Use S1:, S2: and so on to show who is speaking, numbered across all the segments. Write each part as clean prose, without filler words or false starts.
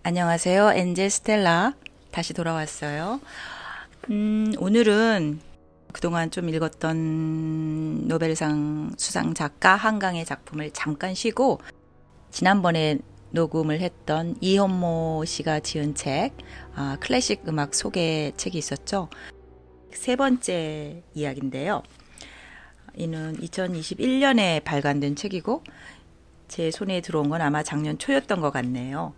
S1: 안녕하세요. 엔젤 스텔라. 다시 돌아왔어요. 오늘은 그동안 좀 읽었던 노벨상 수상 작가 한강의 작품을 잠깐 쉬고 지난번에 녹음을 했던 이현모 씨가 지은 책, 클래식 음악 소개 책이 있었죠. 세 번째 이야기인데요. 이는 2021년에 발간된 책이고 제 손에 들어온 건 아마 작년 초였던 것 같네요.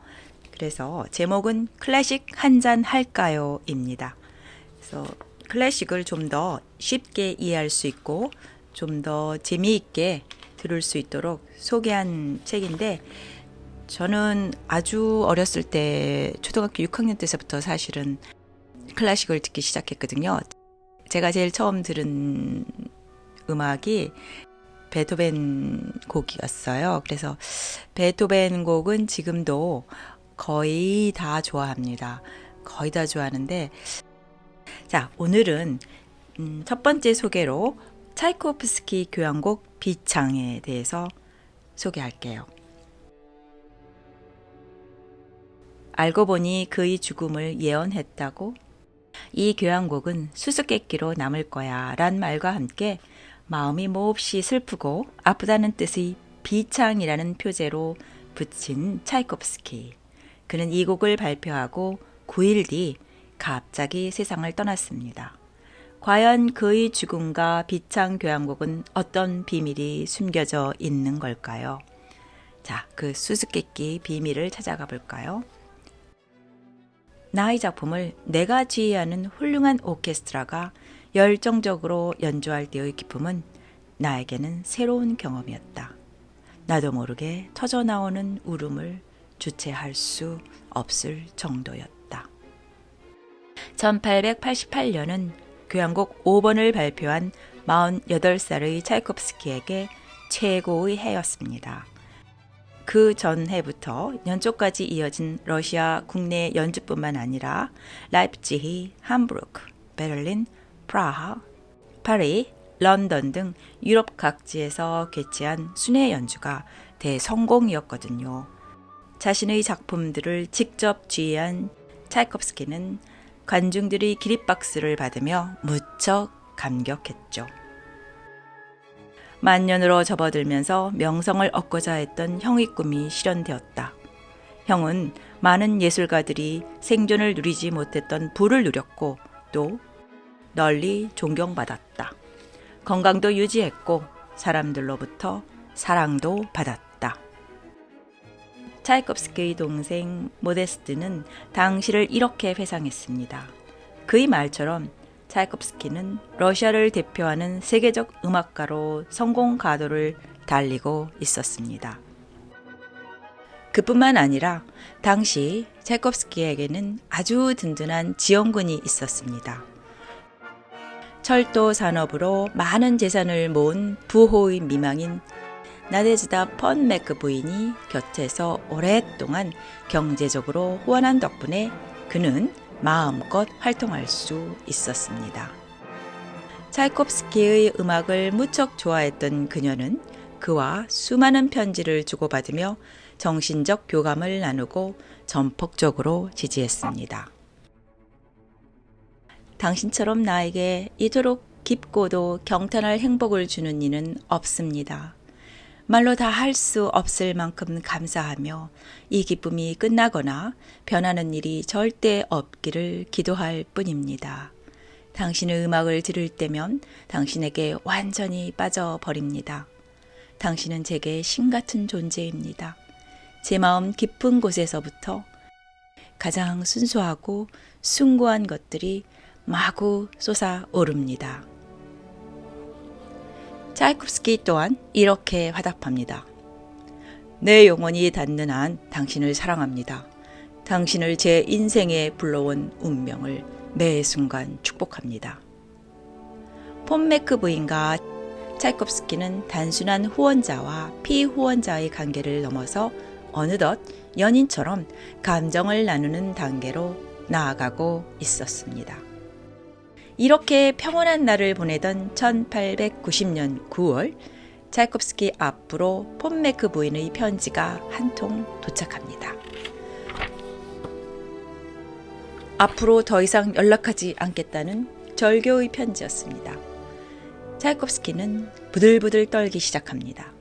S1: 그래서 제목은 클래식 한잔 할까요? 입니다. 그래서 클래식을 좀 더 쉽게 이해할 수 있고 좀 더 재미있게 들을 수 있도록 소개한 책인데 저는 아주 어렸을 때 초등학교 6학년 때서부터 사실은 클래식을 듣기 시작했거든요. 제가 제일 처음 들은 음악이 베토벤 곡이었어요. 그래서 베토벤 곡은 지금도 거의 다 좋아합니다. 거의 다 좋아하는데, 자, 오늘은 첫 번째 소개로 차이코프스키 교향곡 비창에 대해서 소개할게요. 알고 보니 그의 죽음을 예언했다고? 이 교향곡은 수수께끼로 남을 거야 란 말과 함께 마음이 몹시 슬프고 아프다는 뜻의 비창이라는 표제로 붙인 차이코프스키. 그는 이 곡을 발표하고 9일 뒤 갑자기 세상을 떠났습니다. 과연 그의 죽음과 비창 교향곡은 어떤 비밀이 숨겨져 있는 걸까요? 자, 그 수수께끼 비밀을 찾아가 볼까요? 나의 작품을 내가 지휘하는 훌륭한 오케스트라가 열정적으로 연주할 때의 기쁨은 나에게는 새로운 경험이었다. 나도 모르게 터져나오는 울음을 주체할 수 없을 정도였다. 1888년은 교향곡 5번을 발표한 48살의 차이콥스키에게 최고의 해였습니다. 그 전해부터 연초까지 이어진 러시아 국내 연주뿐만 아니라 라이프치히, 함부르크, 베를린, 프라하, 파리, 런던 등 유럽 각지에서 개최한 순회 연주가 대성공이었거든요. 자신의 작품들을 직접 지휘한 차이콥스키는 관중들의 기립박수를 받으며 무척 감격했죠. 만년으로 접어들면서 명성을 얻고자 했던 형의 꿈이 실현되었다. 형은 많은 예술가들이 생존을 누리지 못했던 부를 누렸고 또 널리 존경받았다. 건강도 유지했고 사람들로부터 사랑도 받았다. 차이콥스키의 동생 모데스트는 당시를 이렇게 회상했습니다. 그의 말처럼 차이콥스키는 러시아를 대표하는 세계적 음악가로 성공 가도를 달리고 있었습니다. 그뿐만 아니라 당시 차이콥스키에게는 아주 든든한 지원군이 있었습니다. 철도 산업으로 많은 재산을 모은 부호의 미망인 나데즈다 펀메크 부인이 곁에서 오랫동안 경제적으로 후원한 덕분에 그는 마음껏 활동할 수 있었습니다. 차이콥스키의 음악을 무척 좋아했던 그녀는 그와 수많은 편지를 주고받으며 정신적 교감을 나누고 전폭적으로 지지했습니다. 당신처럼 나에게 이토록 깊고도 경탄할 행복을 주는 이는 없습니다. 말로 다 할 수 없을 만큼 감사하며 이 기쁨이 끝나거나 변하는 일이 절대 없기를 기도할 뿐입니다. 당신의 음악을 들을 때면 당신에게 완전히 빠져버립니다. 당신은 제게 신 같은 존재입니다. 제 마음 깊은 곳에서부터 가장 순수하고 숭고한 것들이 마구 솟아오릅니다. 차이콥스키 또한 이렇게 화답합니다. 내 영혼이 닿는 한 당신을 사랑합니다. 당신을 제 인생에 불러온 운명을 매 순간 축복합니다. 폰메크 부인과 차이콥스키는 단순한 후원자와 피후원자의 관계를 넘어서 어느덧 연인처럼 감정을 나누는 단계로 나아가고 있었습니다. 이렇게 평온한 날을 보내던 1890년 9월 차이콥스키 앞으로 폰메크 부인의 편지가 한 통 도착합니다. 앞으로 더 이상 연락하지 않겠다는 절교의 편지였습니다. 차이콥스키는 부들부들 떨기 시작합니다.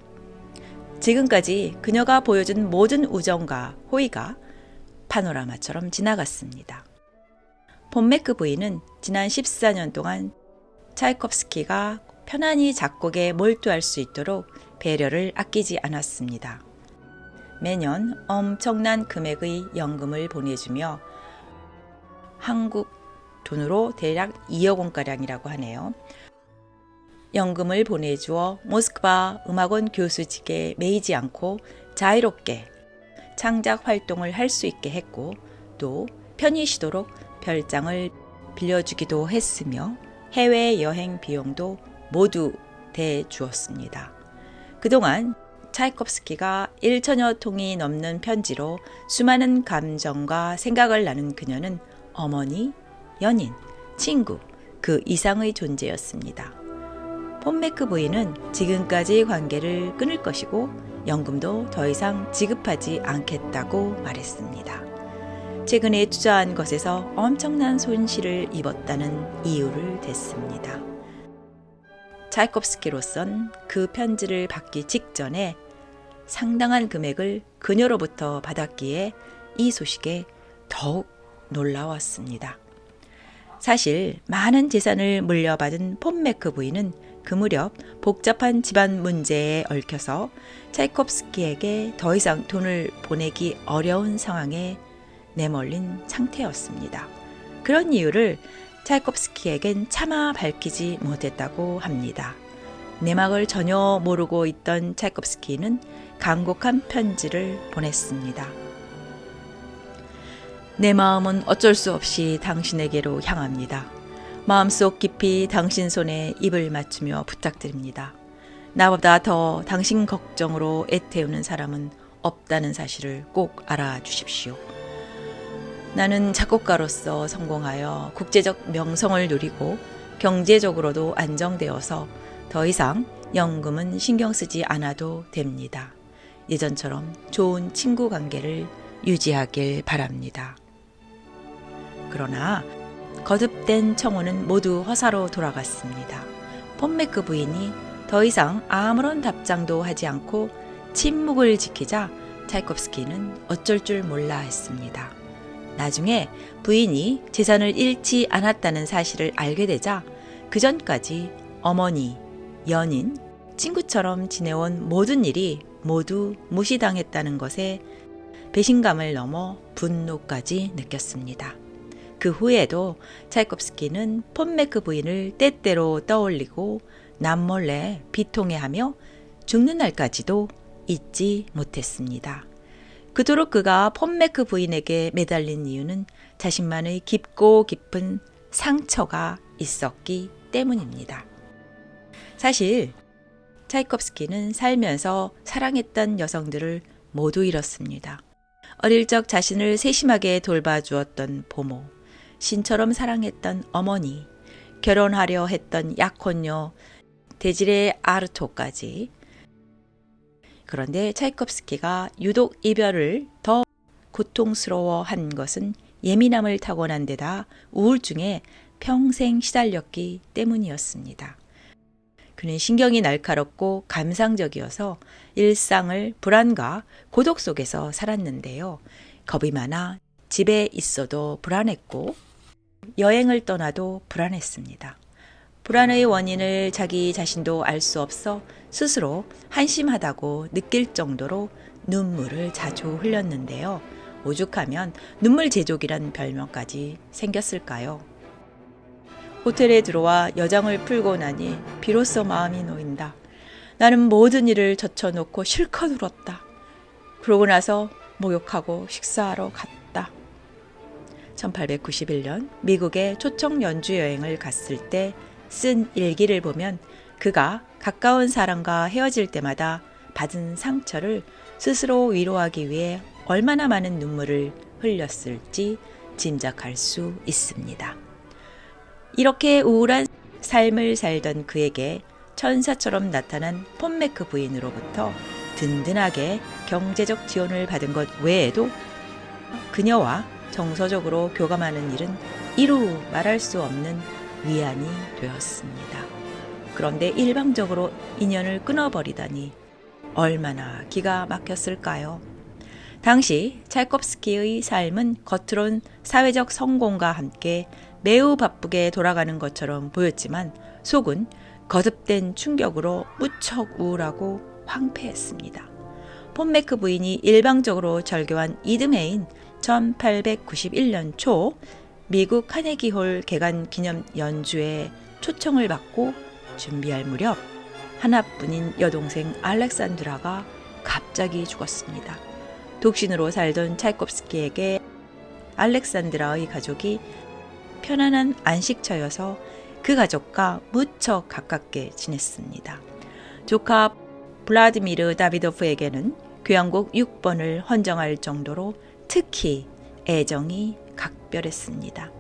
S1: 지금까지 그녀가 보여준 모든 우정과 호의가 파노라마처럼 지나갔습니다. 폰메크 부인은 지난 14년 동안 차이콥스키가 편안히 작곡에 몰두할 수 있도록 배려를 아끼지 않았습니다. 매년 엄청난 금액의 연금을 보내주며 한국 돈으로 대략 2억 원가량이라고 하네요. 연금을 보내주어 모스크바 음악원 교수직에 매이지 않고 자유롭게 창작 활동을 할 수 있게 했고 또 편히 쉬도록 별장을 빌려주기도 했으며 해외여행 비용도 모두 대주었습니다. 그동안 차이콥스키가 1천여 통이 넘는 편지로 수많은 감정과 생각을 나눈 그녀는 어머니, 연인, 친구, 그 이상의 존재였습니다. 폰메크 부인은 지금까지 관계를 끊을 것이고 연금도 더 이상 지급하지 않겠다고 말했습니다. 최근에 투자한 것에서 엄청난 손실을 입었다는 이유를 댔습니다. 차이콥스키로선 그 편지를 받기 직전에 상당한 금액을 그녀로부터 받았기에 이 소식에 더욱 놀라웠습니다. 사실 많은 재산을 물려받은 폰메크 부인은 그 무렵 복잡한 집안 문제에 얽혀서 차이콥스키에게 더 이상 돈을 보내기 어려운 상황에 내몰린 상태였습니다. 그런 이유를 차이콥스키에겐 차마 밝히지 못했다고 합니다. 내막을 전혀 모르고 있던 차이콥스키는 간곡한 편지를 보냈습니다. 내 마음은 어쩔 수 없이 당신에게로 향합니다. 마음속 깊이 당신 손에 입을 맞추며 부탁드립니다. 나보다 더 당신 걱정으로 애태우는 사람은 없다는 사실을 꼭 알아주십시오. 나는 작곡가로서 성공하여 국제적 명성을 누리고 경제적으로도 안정되어서 더 이상 연금은 신경 쓰지 않아도 됩니다. 예전처럼 좋은 친구 관계를 유지하길 바랍니다. 그러나 거듭된 청혼은 모두 허사로 돌아갔습니다. 폰메크 부인이 더 이상 아무런 답장도 하지 않고 침묵을 지키자 차이콥스키는 어쩔 줄 몰라 했습니다. 나중에 부인이 재산을 잃지 않았다는 사실을 알게 되자 그전까지 어머니, 연인, 친구처럼 지내온 모든 일이 모두 무시당했다는 것에 배신감을 넘어 분노까지 느꼈습니다. 그 후에도 차이콥스키는 폰메크 부인을 때때로 떠올리고 남몰래 비통해하며 죽는 날까지도 잊지 못했습니다. 그토록 그가 폰메크 부인에게 매달린 이유는 자신만의 깊고 깊은 상처가 있었기 때문입니다. 사실 차이콥스키는 살면서 사랑했던 여성들을 모두 잃었습니다. 어릴 적 자신을 세심하게 돌봐주었던 보모, 신처럼 사랑했던 어머니, 결혼하려 했던 약혼녀 데지레 아르토까지. 그런데 차이콥스키가 유독 이별을 더 고통스러워한 것은 예민함을 타고난 데다 우울증에 평생 시달렸기 때문이었습니다. 그는 신경이 날카롭고 감상적이어서 일상을 불안과 고독 속에서 살았는데요. 겁이 많아 집에 있어도 불안했고 여행을 떠나도 불안했습니다. 불안의 원인을 자기 자신도 알 수 없어 스스로 한심하다고 느낄 정도로 눈물을 자주 흘렸는데요. 오죽하면 눈물 제조기란 별명까지 생겼을까요? 호텔에 들어와 여장을 풀고 나니 비로소 마음이 놓인다. 나는 모든 일을 젖혀놓고 실컷 울었다. 그러고 나서 목욕하고 식사하러 갔다. 1891년 미국에 초청 연주 여행을 갔을 때 쓴 일기를 보면 그가 가까운 사람과 헤어질 때마다 받은 상처를 스스로 위로하기 위해 얼마나 많은 눈물을 흘렸을지 짐작할 수 있습니다. 이렇게 우울한 삶을 살던 그에게 천사처럼 나타난 폰메크 부인으로부터 든든하게 경제적 지원을 받은 것 외에도 그녀와 정서적으로 교감하는 일은 이루 말할 수 없는 위안이 되었습니다. 그런데 일방적으로 인연을 끊어버리다니 얼마나 기가 막혔을까요? 당시 찰콥스키의 삶은 겉으론 사회적 성공과 함께 매우 바쁘게 돌아가는 것처럼 보였지만 속은 거듭된 충격으로 무척 우울하고 황폐했습니다. 폰메크 부인이 일방적으로 절교한 이듬해인 1891년 초 미국 카네기홀 개관 기념 연주에 초청을 받고 준비할 무렵 하나뿐인 여동생 알렉산드라가 갑자기 죽었습니다. 독신으로 살던 찰콥스키에게 알렉산드라의 가족이 편안한 안식처여서 그 가족과 무척 가깝게 지냈습니다. 조카 블라디미르 다비도프에게는 교향곡 6번을 헌정할 정도로 특히 애정이 각별했습니다.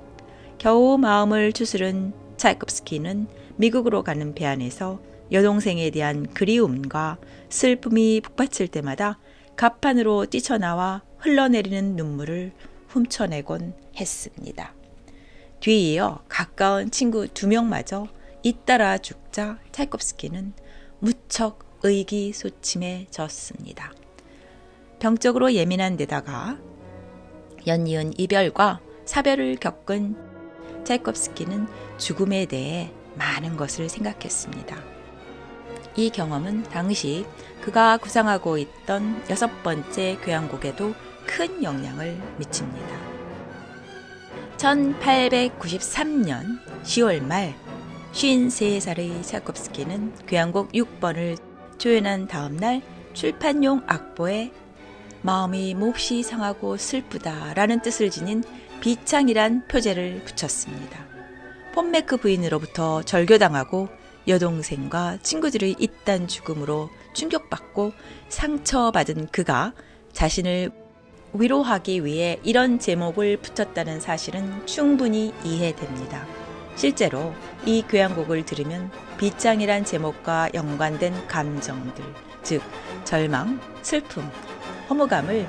S1: 겨우 마음을 추스른 차이콥스키는 미국으로 가는 배 안에서 여동생에 대한 그리움과 슬픔이 북받칠 때마다 갑판으로 뛰쳐나와 흘러내리는 눈물을 훔쳐내곤 했습니다. 뒤이어 가까운 친구 2명마저 잇따라 죽자 차이콥스키는 무척 의기소침해졌습니다. 병적으로 예민한 데다가 연이은 이별과 사별을 겪은 차이콥스키는 죽음에 대해 많은 것을 생각했습니다. 이 경험은 당시 그가 구상하고 있던 6번째 교향곡에도 큰 영향을 미칩니다. 1893년 10월 말 53살의 차이콥스키는 교향곡 6번을 조연한 다음 날 출판용 악보에 마음이 몹시 상하고 슬프다라는 뜻을 지닌 비창이란 표제를 붙였습니다. 폰메크 부인으로부터 절교당하고 여동생과 친구들의 잇단 죽음으로 충격받고 상처받은 그가 자신을 위로하기 위해 이런 제목을 붙였다는 사실은 충분히 이해됩니다. 실제로 이 교향곡을 들으면 비창이란 제목과 연관된 감정들, 즉 절망, 슬픔, 허무감을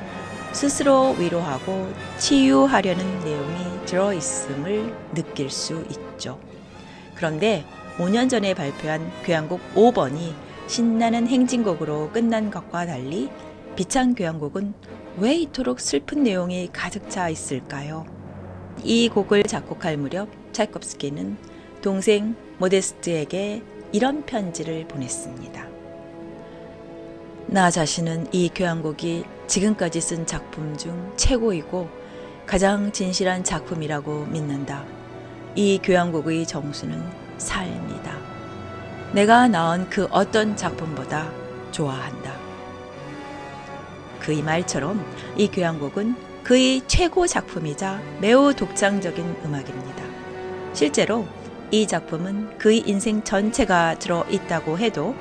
S1: 스스로 위로하고 치유하려는 내용이 들어있음을 느낄 수 있죠. 그런데 5년 전에 발표한 교향곡 5번이 신나는 행진곡으로 끝난 것과 달리 비창 교향곡은 왜 이토록 슬픈 내용이 가득 차 있을까요? 이 곡을 작곡할 무렵 차이콥스키는 동생 모데스트에게 이런 편지를 보냈습니다. 나 자신은 이 교향곡이 지금까지 쓴 작품 중 최고이고 가장 진실한 작품이라고 믿는다. 이 교향곡의 정수는 삶이다. 내가 낳은 그 어떤 작품보다 좋아한다. 그의 말처럼 이 교향곡은 그의 최고 작품이자 매우 독창적인 음악입니다. 실제로 이 작품은 그의 인생 전체가 들어있다고 해도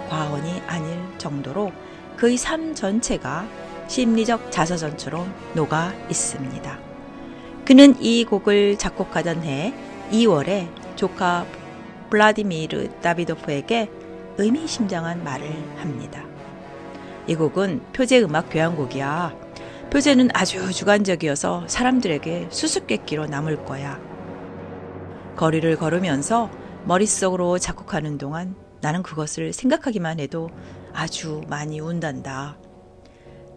S1: 과언이 아닐 정도로 그의 삶 전체가 심리적 자서전처럼 녹아 있습니다. 그는 이 곡을 작곡하던 해 2월에 조카 블라디미르 다비도프에게 의미심장한 말을 합니다. 이 곡은 표제음악 교향곡이야. 표제는 아주 주관적이어서 사람들에게 수수께끼로 남을 거야. 거리를 걸으면서 머릿속으로 작곡하는 동안 나는 그것을 생각하기만 해도 아주 많이 운단다.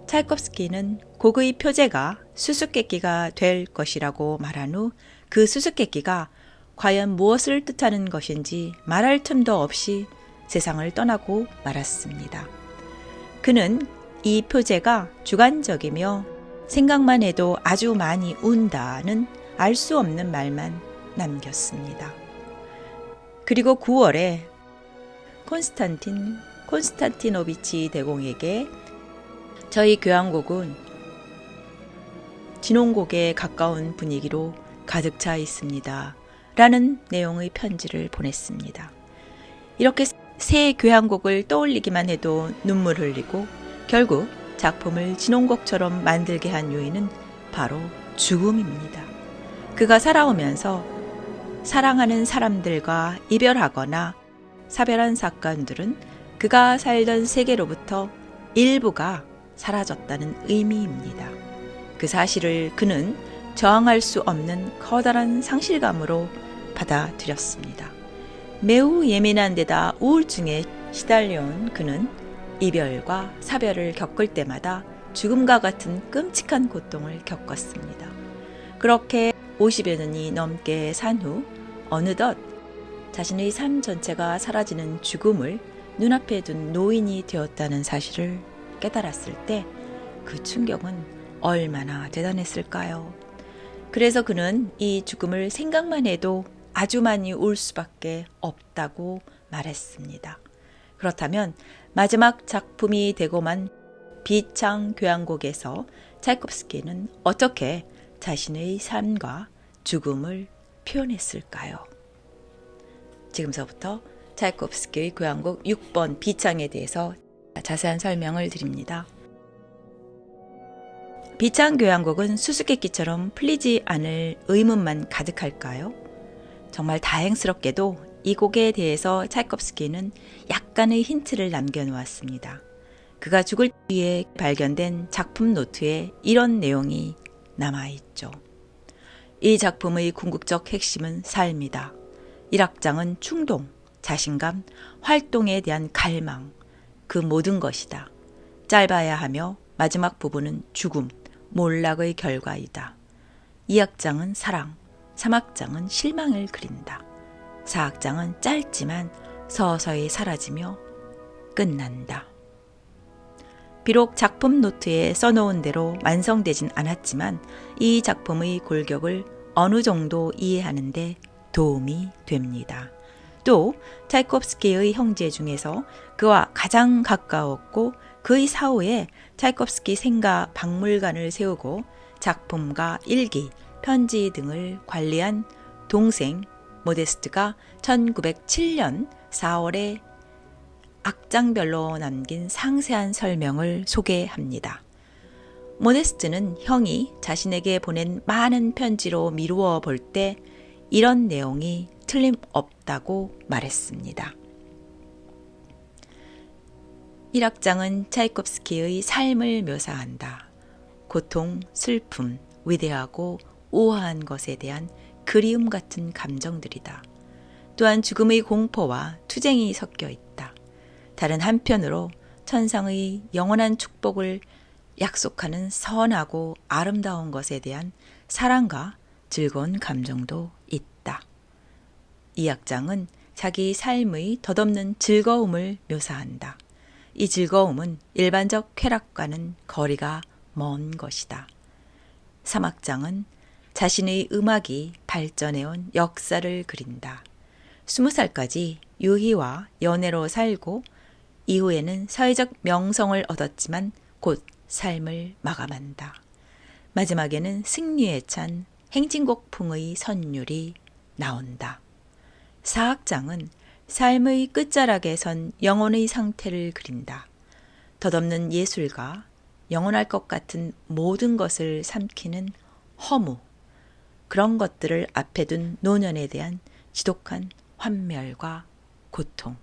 S1: 차이콥스키는 곡의 표제가 수수께끼가 될 것이라고 말한 후 그 수수께끼가 과연 무엇을 뜻하는 것인지 말할 틈도 없이 세상을 떠나고 말았습니다. 그는 이 표제가 주관적이며 생각만 해도 아주 많이 운다는 알 수 없는 말만 남겼습니다. 그리고 9월에 콘스탄티노비치 대공에게 저희 교향곡은 진홍곡에 가까운 분위기로 가득 차 있습니다. 라는 내용의 편지를 보냈습니다. 이렇게 새 교향곡을 떠올리기만 해도 눈물 흘리고 결국 작품을 진홍곡처럼 만들게 한 요인은 바로 죽음입니다. 그가 살아오면서 사랑하는 사람들과 이별하거나 사별한 사건들은 그가 살던 세계로부터 일부가 사라졌다는 의미입니다. 그 사실을 그는 저항할 수 없는 커다란 상실감으로 받아들였습니다. 매우 예민한 데다 우울증에 시달려온 그는 이별과 사별을 겪을 때마다 죽음과 같은 끔찍한 고통을 겪었습니다. 그렇게 50여 년이 넘게 산 후 어느덧 자신의 삶 전체가 사라지는 죽음을 눈앞에 둔 노인이 되었다는 사실을 깨달았을 때 그 충격은 얼마나 대단했을까요? 그래서 그는 이 죽음을 생각만 해도 아주 많이 울 수밖에 없다고 말했습니다. 그렇다면 마지막 작품이 되고만 비창 교향곡에서 차이콥스키는 어떻게 자신의 삶과 죽음을 표현했을까요? 지금서부터 차이콥스키의 교향곡 6번 비창에 대해서 자세한 설명을 드립니다. 비창 교향곡은 수수께끼처럼 풀리지 않을 의문만 가득할까요? 정말 다행스럽게도 이 곡에 대해서 차이콥스키는 약간의 힌트를 남겨놓았습니다. 그가 죽을 뒤에 발견된 작품 노트에 이런 내용이 남아있죠. 이 작품의 궁극적 핵심은 삶이다. 1악장은 충동, 자신감, 활동에 대한 갈망, 그 모든 것이다. 짧아야 하며 마지막 부분은 죽음, 몰락의 결과이다. 2악장은 사랑, 3악장은 실망을 그린다. 4악장은 짧지만 서서히 사라지며 끝난다. 비록 작품 노트에 써놓은 대로 완성되진 않았지만 이 작품의 골격을 어느 정도 이해하는 데 도움이 됩니다. 또 차이콥스키의 형제 중에서 그와 가장 가까웠고 그의 사후에 차이콥스키 생가 박물관을 세우고 작품과 일기, 편지 등을 관리한 동생 모데스트가 1907년 4월에 악장별로 남긴 상세한 설명을 소개합니다. 모데스트는 형이 자신에게 보낸 많은 편지로 미루어 볼 때 이런 내용이 틀림없다고 말했습니다. 1악장은 차이콥스키의 삶을 묘사한다. 고통, 슬픔, 위대하고 우아한 것에 대한 그리움 같은 감정들이다. 또한 죽음의 공포와 투쟁이 섞여 있다. 다른 한편으로 천상의 영원한 축복을 약속하는 선하고 아름다운 것에 대한 사랑과 즐거운 감정도 있다. 2악장은 자기 삶의 덧없는 즐거움을 묘사한다. 이 즐거움은 일반적 쾌락과는 거리가 먼 것이다. 3악장은 자신의 음악이 발전해온 역사를 그린다. 20살까지 유희와 연애로 살고 이후에는 사회적 명성을 얻었지만 곧 삶을 마감한다. 마지막에는 승리에 찬 행진곡풍의 선율이 나온다. 4악장은 삶의 끝자락에 선 영혼의 상태를 그린다. 덧없는 예술가, 영원할 것 같은 모든 것을 삼키는 허무, 그런 것들을 앞에 둔 노년에 대한 지독한 환멸과 고통.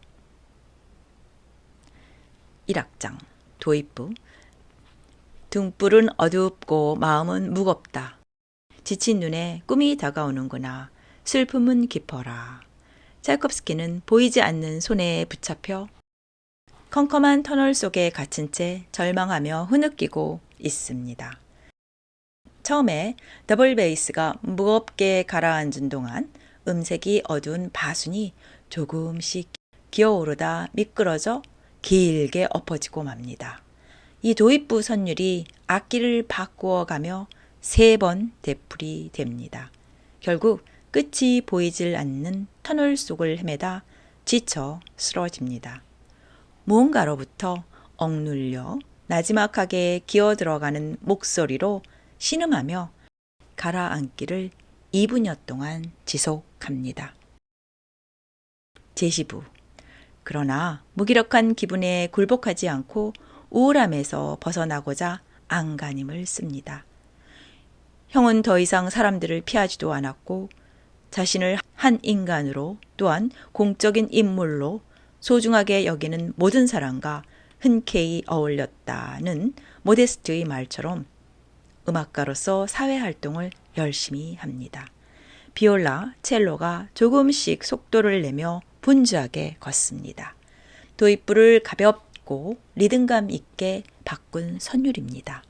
S1: 1악장 도입부. 등불은 어둡고 마음은 무겁다. 지친 눈에 꿈이 다가오는구나. 슬픔은 깊어라. 차이콥스키는 보이지 않는 손에 붙잡혀 컴컴한 터널 속에 갇힌 채 절망하며 흐느끼고 있습니다. 처음에 더블 베이스가 무겁게 가라앉은 동안 음색이 어두운 바순이 조금씩 기어오르다 미끄러져 길게 엎어지고 맙니다. 이 도입부 선율이 악기를 바꾸어가며 3번 되풀이 됩니다. 결국 끝이 보이질 않는 터널 속을 헤매다 지쳐 쓰러집니다. 무언가로부터 억눌려 나지막하게 기어들어가는 목소리로 신음하며 가라앉기를 2분여 동안 지속합니다. 제시부. 그러나 무기력한 기분에 굴복하지 않고 우울함에서 벗어나고자 안간힘을 씁니다. 형은 더 이상 사람들을 피하지도 않았고 자신을 한 인간으로 또한 공적인 인물로 소중하게 여기는 모든 사람과 흔쾌히 어울렸다는 모데스트의 말처럼 음악가로서 사회활동을 열심히 합니다. 비올라, 첼로가 조금씩 속도를 내며 분주하게 걷습니다. 도입부를 가볍고 리듬감 있게 바꾼 선율입니다.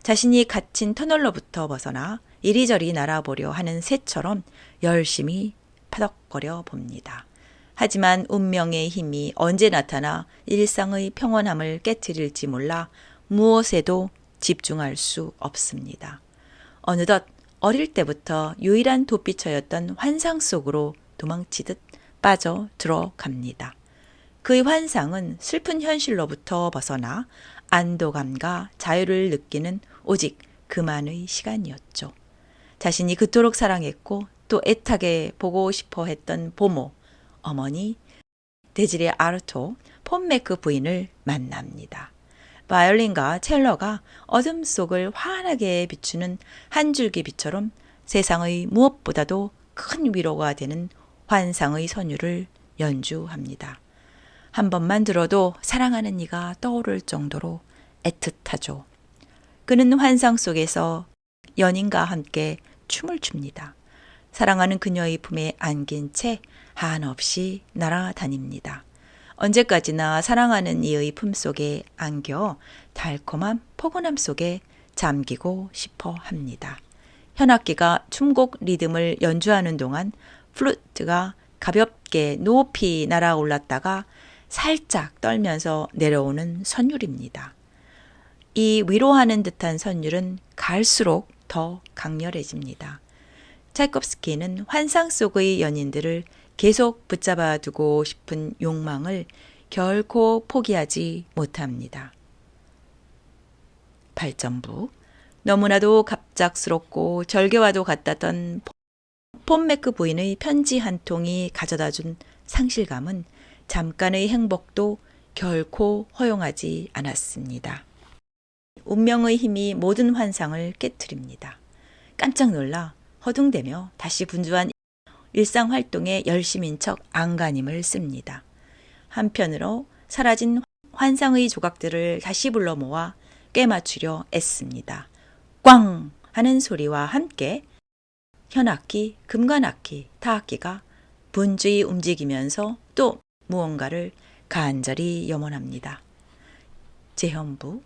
S1: 자신이 갇힌 터널로부터 벗어나 이리저리 날아보려 하는 새처럼 열심히 파덕거려 봅니다. 하지만 운명의 힘이 언제 나타나 일상의 평온함을 깨트릴지 몰라 무엇에도 집중할 수 없습니다. 어느덧 어릴 때부터 유일한 도피처였던 환상 속으로 도망치듯 빠져 들어갑니다. 그의 환상은 슬픈 현실로부터 벗어나 안도감과 자유를 느끼는 오직 그만의 시간이었죠. 자신이 그토록 사랑했고 또 애타게 보고 싶어 했던 보모, 어머니, 데지레 아르토, 폰메크 부인을 만납니다. 바이올린과 첼로가 어둠 속을 환하게 비추는 한 줄기 빛처럼 세상의 무엇보다도 큰 위로가 되는 환상의 선율을 연주합니다. 한 번만 들어도 사랑하는 이가 떠오를 정도로 애틋하죠. 그는 환상 속에서 연인과 함께 춤을 춥니다. 사랑하는 그녀의 품에 안긴 채 한없이 날아다닙니다. 언제까지나 사랑하는 이의 품속에 안겨 달콤한 포근함 속에 잠기고 싶어 합니다. 현악기가 춤곡 리듬을 연주하는 동안 플루트가 가볍게 높이 날아올랐다가 살짝 떨면서 내려오는 선율입니다. 이 위로하는 듯한 선율은 갈수록 더 강렬해집니다. 차이콥스키는 환상 속의 연인들을 계속 붙잡아 두고 싶은 욕망을 결코 포기하지 못합니다. 8점부 너무나도 갑작스럽고 절개와도 같았던 폰메크 부인의 편지 한 통이 가져다준 상실감은 잠깐의 행복도 결코 허용하지 않았습니다. 운명의 힘이 모든 환상을 깨트립니다. 깜짝 놀라 허둥대며 다시 분주한 일상활동에 열심인 척 안간힘을 씁니다. 한편으로 사라진 환상의 조각들을 다시 불러 모아 꿰맞추려 애씁니다. 꽝! 하는 소리와 함께 현악기, 금관악기, 타악기가 분주히 움직이면서 또 무언가를 간절히 염원합니다. 재현부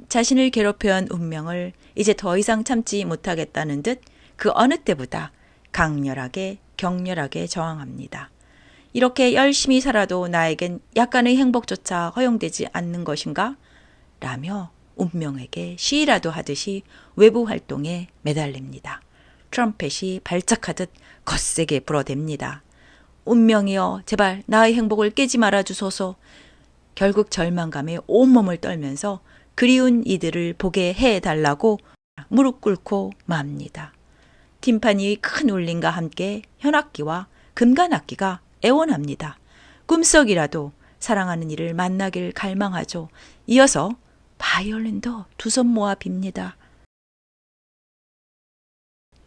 S1: 자신을 괴롭혀온 운명을 이제 더 이상 참지 못하겠다는 듯 그 어느 때보다 강렬하게 격렬하게 저항합니다. 이렇게 열심히 살아도 나에겐 약간의 행복조차 허용되지 않는 것인가? 라며 운명에게 시위라도 하듯이 외부 활동에 매달립니다. 트럼펫이 발작하듯 거세게 불어댑니다. 운명이여 제발 나의 행복을 깨지 말아주소서. 결국 절망감에 온몸을 떨면서 그리운 이들을 보게 해달라고 무릎 꿇고 맙니다. 팀파니의 큰 울림과 함께 현악기와 금관악기가 애원합니다. 꿈속이라도 사랑하는 이를 만나길 갈망하죠. 이어서 바이올린도 두 손 모아 빕니다.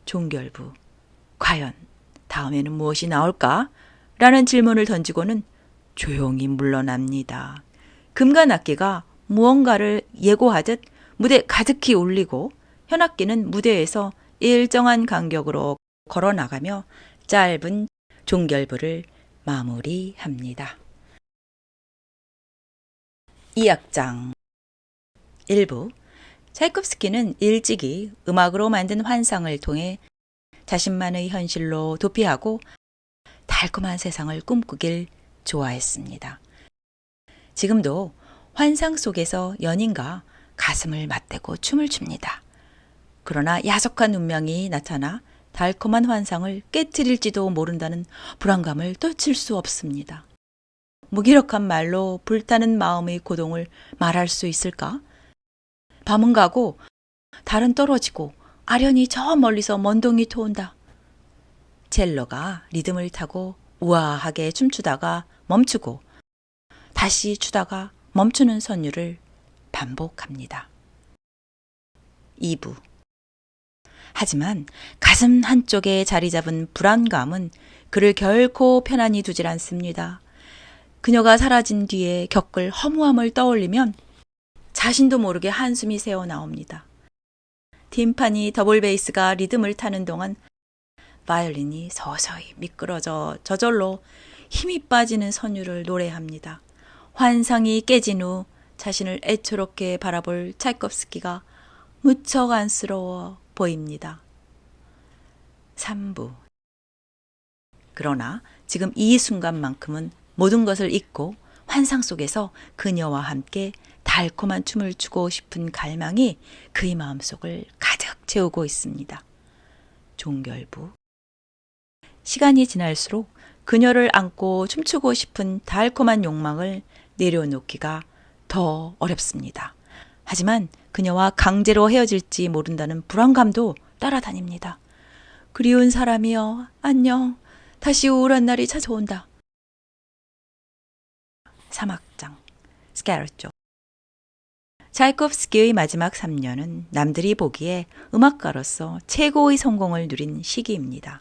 S1: 종결부 과연 다음에는 무엇이 나올까? 라는 질문을 던지고는 조용히 물러납니다. 금관악기가 무언가를 예고하듯 무대 가득히 울리고 현악기는 무대에서 일정한 간격으로 걸어나가며 짧은 종결부를 마무리합니다. 2악장 1부 차이콥스키는 일찍이 음악으로 만든 환상을 통해 자신만의 현실로 도피하고 달콤한 세상을 꿈꾸길 좋아했습니다. 지금도 환상 속에서 연인과 가슴을 맞대고 춤을 춥니다. 그러나 야속한 운명이 나타나 달콤한 환상을 깨트릴지도 모른다는 불안감을 떨칠 수 없습니다. 무기력한 말로 불타는 마음의 고동을 말할 수 있을까? 밤은 가고 달은 떨어지고 아련히 저 멀리서 먼동이 토온다. 첼로가 리듬을 타고 우아하게 춤추다가 멈추고 다시 추다가 멈추는 선율을 반복합니다. 2부 하지만 가슴 한쪽에 자리 잡은 불안감은 그를 결코 편안히 두질 않습니다. 그녀가 사라진 뒤에 겪을 허무함을 떠올리면 자신도 모르게 한숨이 새어나옵니다. 팀파니 더블 베이스가 리듬을 타는 동안 바이올린이 서서히 미끄러져 저절로 힘이 빠지는 선율을 노래합니다. 환상이 깨진 후 자신을 애처롭게 바라볼 차이콥스키가 무척 안쓰러워 보입니다. 3부. 그러나 지금 이 순간만큼은 모든 것을 잊고 환상 속에서 그녀와 함께 달콤한 춤을 추고 싶은 갈망이 그의 마음속을 가득 채우고 있습니다. 종결부. 시간이 지날수록 그녀를 안고 춤추고 싶은 달콤한 욕망을 내려놓기가 더 어렵습니다. 하지만 그녀와 강제로 헤어질지 모른다는 불안감도 따라다닙니다. 그리운 사람이여, 안녕. 다시 우울한 날이 찾아온다. 3악장 스케르초. 차이콥스키의 마지막 3년은 남들이 보기에 음악가로서 최고의 성공을 누린 시기입니다.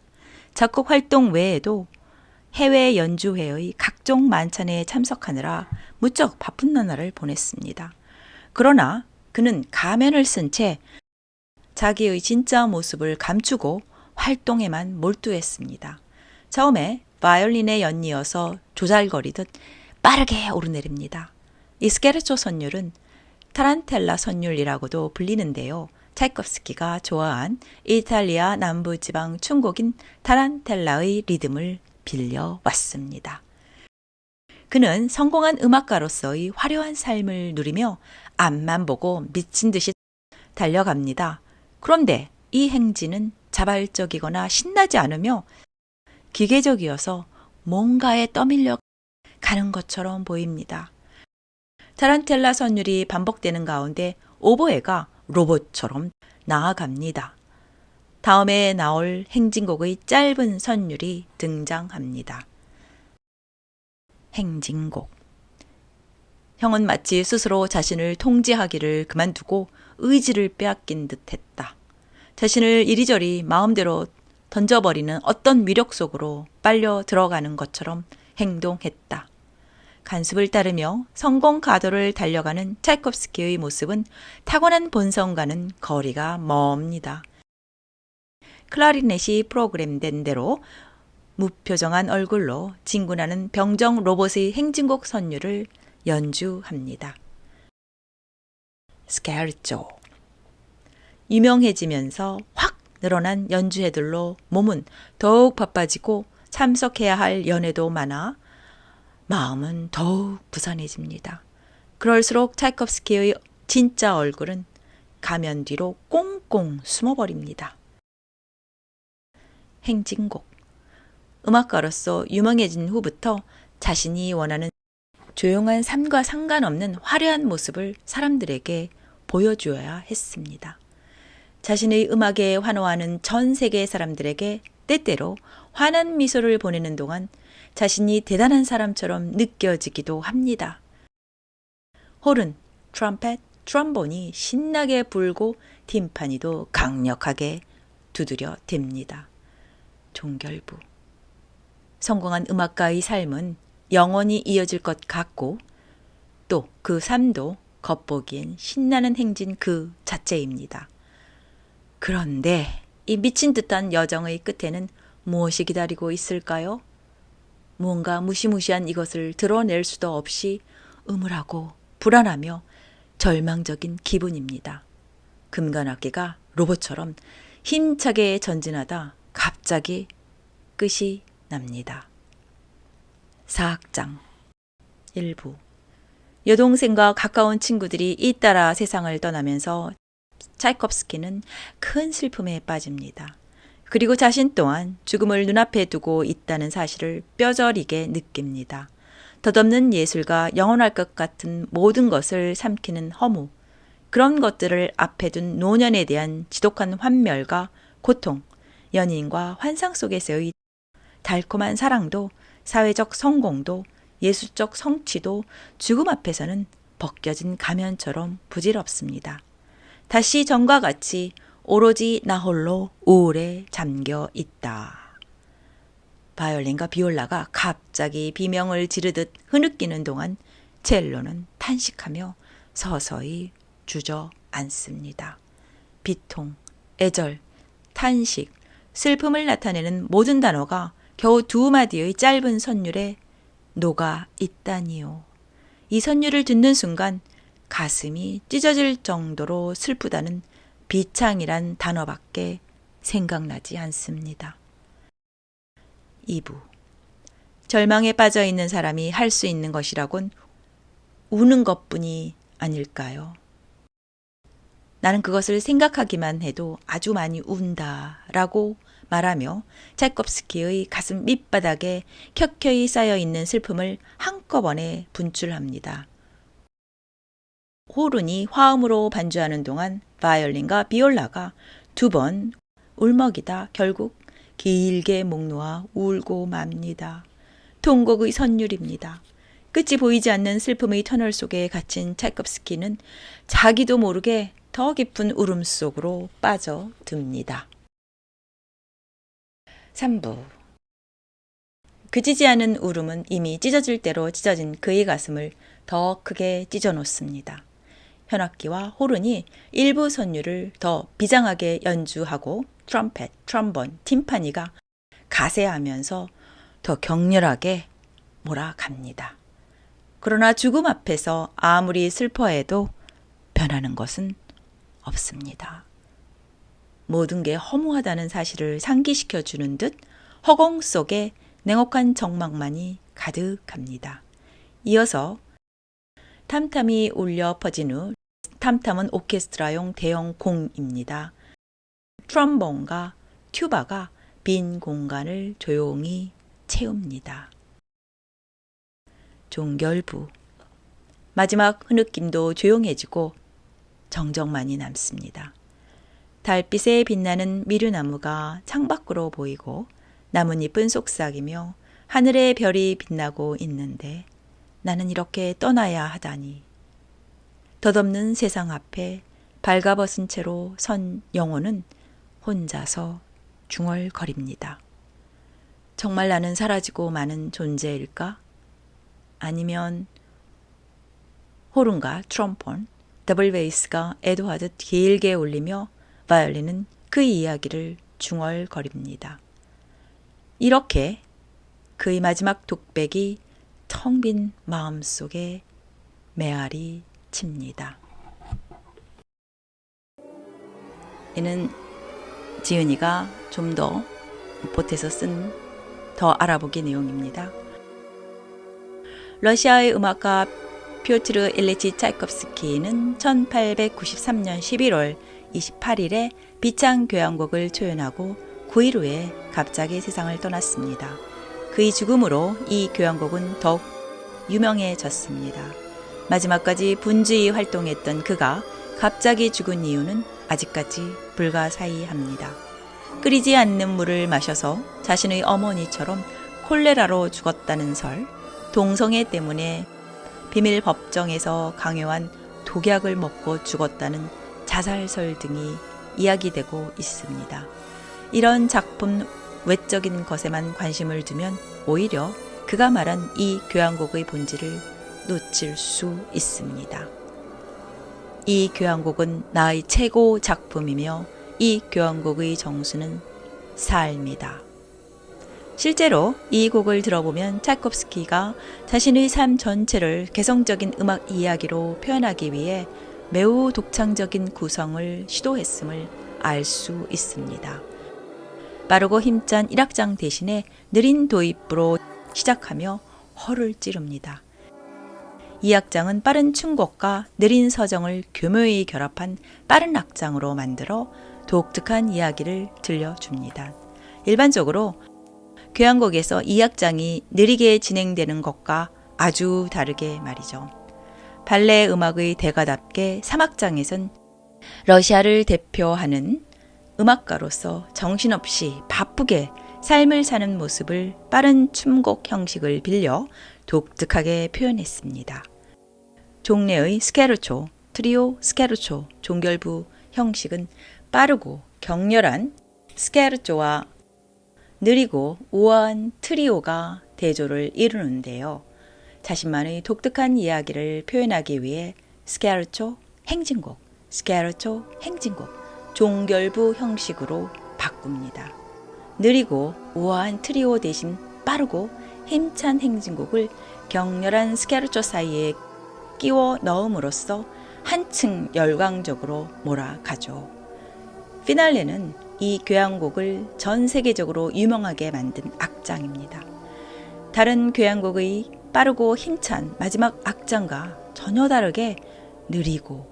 S1: 작곡 활동 외에도 해외 연주회의 각종 만찬에 참석하느라 무척 바쁜 나날을 보냈습니다. 그러나 그는 가면을 쓴 채 자기의 진짜 모습을 감추고 활동에만 몰두했습니다. 처음에 바이올린에 연이어서 조잘거리듯 빠르게 오르내립니다. 이 스케르초 선율은 타란텔라 선율이라고도 불리는데요. 차이콥스키가 좋아한 이탈리아 남부지방 춤곡인 타란텔라의 리듬을 빌려왔습니다. 그는 성공한 음악가로서의 화려한 삶을 누리며 앞만 보고 미친 듯이 달려갑니다. 그런데 이 행진은 자발적이거나 신나지 않으며 기계적이어서 뭔가에 떠밀려 가는 것처럼 보입니다. 타란텔라 선율이 반복되는 가운데 오보에가 로봇처럼 나아갑니다. 다음에 나올 행진곡의 짧은 선율이 등장합니다. 행진곡. 형은 마치 스스로 자신을 통제하기를 그만두고 의지를 빼앗긴 듯했다. 자신을 이리저리 마음대로 던져버리는 어떤 위력 속으로 빨려 들어가는 것처럼 행동했다. 간습을 따르며 성공 가도를 달려가는 차이콥스키의 모습은 타고난 본성과는 거리가 멉니다. 클라리넷이 프로그램된 대로 무표정한 얼굴로 진군하는 병정 로봇의 행진곡 선율을 연주합니다. 스케르초. 유명해지면서 확 늘어난 연주회들로 몸은 더욱 바빠지고 참석해야 할 연회도 많아 마음은 더욱 부산해집니다. 그럴수록 차이콥스키의 진짜 얼굴은 가면 뒤로 꽁꽁 숨어버립니다. 행진곡. 음악가로서 유명해진 후부터 자신이 원하는 조용한 삶과 상관없는 화려한 모습을 사람들에게 보여주어야 했습니다. 자신의 음악에 환호하는 전 세계 사람들에게 때때로 환한 미소를 보내는 동안 자신이 대단한 사람처럼 느껴지기도 합니다. 홀은, 트럼펫, 트럼본이 신나게 불고 팀파니도 강력하게 두드려 댑니다. 종결부. 성공한 음악가의 삶은 영원히 이어질 것 같고 또 그 삶도 겉보기엔 신나는 행진 그 자체입니다. 그런데 이 미친 듯한 여정의 끝에는 무엇이 기다리고 있을까요? 무언가 무시무시한 이것을 드러낼 수도 없이 음울하고 불안하며 절망적인 기분입니다. 금관악기가 로봇처럼 힘차게 전진하다 갑자기 끝이 납니다. 4악장 1부. 여동생과 가까운 친구들이 잇따라 세상을 떠나면서 차이콥스키는 큰 슬픔에 빠집니다. 그리고 자신 또한 죽음을 눈앞에 두고 있다는 사실을 뼈저리게 느낍니다. 덧없는 예술과 영원할 것 같은 모든 것을 삼키는 허무, 그런 것들을 앞에 둔 노년에 대한 지독한 환멸과 고통, 연인과 환상 속에서의 달콤한 사랑도 사회적 성공도 예술적 성취도 죽음 앞에서는 벗겨진 가면처럼 부질없습니다. 다시 전과 같이 오로지 나 홀로 우울에 잠겨 있다. 바이올린과 비올라가 갑자기 비명을 지르듯 흐느끼는 동안 첼로는 탄식하며 서서히 주저앉습니다. 비통, 애절, 탄식, 슬픔을 나타내는 모든 단어가 겨우 두 마디의 짧은 선율에 녹아 있다니요. 이 선율을 듣는 순간 가슴이 찢어질 정도로 슬프다는 비창이란 단어밖에 생각나지 않습니다. 2부. 절망에 빠져 있는 사람이 할 수 있는 것이라곤 우는 것뿐이 아닐까요? 나는 그것을 생각하기만 해도 아주 많이 운다 라고 말하며 차이콥스키의 가슴 밑바닥에 켜켜이 쌓여있는 슬픔을 한꺼번에 분출합니다. 호른이 화음으로 반주하는 동안 바이올린과 비올라가 두 번 울먹이다 결국 길게 목 놓아 울고 맙니다. 통곡의 선율입니다. 끝이 보이지 않는 슬픔의 터널 속에 갇힌 차이콥스키는 자기도 모르게 더 깊은 울음 속으로 빠져듭니다. 3부. 그치지 않은 울음은 이미 찢어질 대로 찢어진 그의 가슴을 더 크게 찢어놓습니다. 현악기와 호른이 일부 선율을 더 비장하게 연주하고 트럼펫, 트럼본, 팀파니가 가세하면서 더 격렬하게 몰아갑니다. 그러나 죽음 앞에서 아무리 슬퍼해도 변하는 것은 없습니다. 모든 게 허무하다는 사실을 상기시켜 주는 듯 허공 속에 냉혹한 정막만이 가득합니다. 이어서 탐탐이 울려 퍼진 후 탐탐은 오케스트라용 대형 공입니다. 트럼본과 튜바가 빈 공간을 조용히 채웁니다. 종결부. 마지막 흐느낌도 조용해지고 정적만이 남습니다. 달빛에 빛나는 미류나무가 창밖으로 보이고 나뭇잎은 속삭이며 하늘의 별이 빛나고 있는데 나는 이렇게 떠나야 하다니. 덧없는 세상 앞에 발가벗은 채로 선 영혼은 혼자서 중얼거립니다. 정말 나는 사라지고 마는 존재일까? 아니면 호른과 트럼폰, 더블 베이스가 애도하듯 길게 울리며 바이올린은 그 이야기를 중얼거립니다. 이렇게 그의 마지막 독백이 텅 빈 마음속에 메아리 칩니다. 이는 지은이가 좀 더 보태서 쓴 더 알아보기 내용입니다. 러시아의 음악가 피오트르 일리치 차이콥스키는 1893년 11월 28일에 비창교향곡을 초연하고 9일 후에 갑자기 세상을 떠났습니다. 그의 죽음으로 이 교향곡은 더욱 유명해졌습니다. 마지막까지 분주히 활동했던 그가 갑자기 죽은 이유는 아직까지 불가사의합니다. 끓이지 않는 물을 마셔서 자신의 어머니처럼 콜레라로 죽었다는 설, 동성애 때문에 비밀 법정에서 강요한 독약을 먹고 죽었다는 자살설 등이 이야기되고 있습니다. 이런 작품 외적인 것에만 관심을 두면 오히려 그가 말한 이 교향곡의 본질을 놓칠 수 있습니다. 이 교향곡은 나의 최고 작품이며 이 교향곡의 정수는 삶이다. 실제로 이 곡을 들어보면 차이콥스키가 자신의 삶 전체를 개성적인 음악 이야기로 표현하기 위해 매우 독창적인 구성을 시도했음을 알 수 있습니다. 빠르고 힘찬 1악장 대신에 느린 도입부로 시작하며 허를 찌릅니다. 2악장은 빠른 춤곡과 느린 서정을 교묘히 결합한 빠른 악장으로 만들어 독특한 이야기를 들려줍니다. 일반적으로 교향곡에서 2악장이 느리게 진행되는 것과 아주 다르게 말이죠. 발레 음악의 대가답게 3악장에선 러시아를 대표하는 음악가로서 정신없이 바쁘게 삶을 사는 모습을 빠른 춤곡 형식을 빌려 독특하게 표현했습니다. 종래의 스케르초, 트리오 스케르초, 종결부 형식은 빠르고 격렬한 스케르초와 느리고 우아한 트리오가 대조를 이루는데요. 자신만의 독특한 이야기를 표현하기 위해 스케르초 행진곡, 스케르초 행진곡, 종결부 형식으로 바꿉니다. 느리고 우아한 트리오 대신 빠르고 힘찬 행진곡을 격렬한 스케르초 사이에 끼워 넣음으로써 한층 열광적으로 몰아가죠. 피날레는 이 교향곡을 전 세계적으로 유명하게 만든 악장입니다. 다른 교향곡의 빠르고 힘찬 마지막 악장과 전혀 다르게 느리고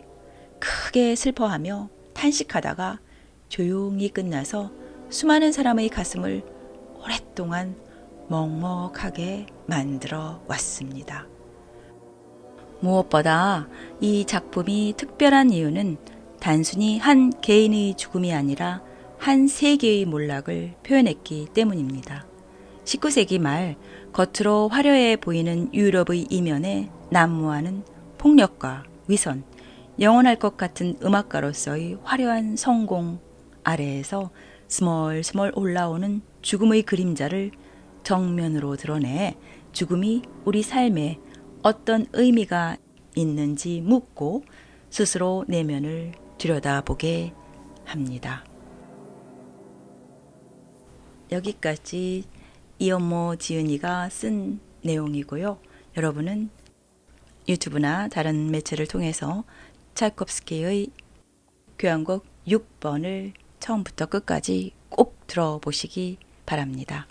S1: 크게 슬퍼하며 탄식하다가 조용히 끝나서 수많은 사람의 가슴을 오랫동안 먹먹하게 만들어 왔습니다. 무엇보다 이 작품이 특별한 이유는 단순히 한 개인의 죽음이 아니라 한 세계의 몰락을 표현했기 때문입니다. 19세기 말 겉으로 화려해 보이는 유럽의 이면에 난무하는 폭력과 위선, 영원할 것 같은 음악가로서의 화려한 성공 아래에서 스멀스멀 올라오는 죽음의 그림자를 정면으로 드러내 죽음이 우리 삶에 어떤 의미가 있는지 묻고 스스로 내면을 들여다보게 합니다. 여기까지 이연모 지은이가 쓴 내용이고요. 여러분은 유튜브나 다른 매체를 통해서 차이콥스키의 교향곡 6번을 처음부터 끝까지 꼭 들어보시기 바랍니다.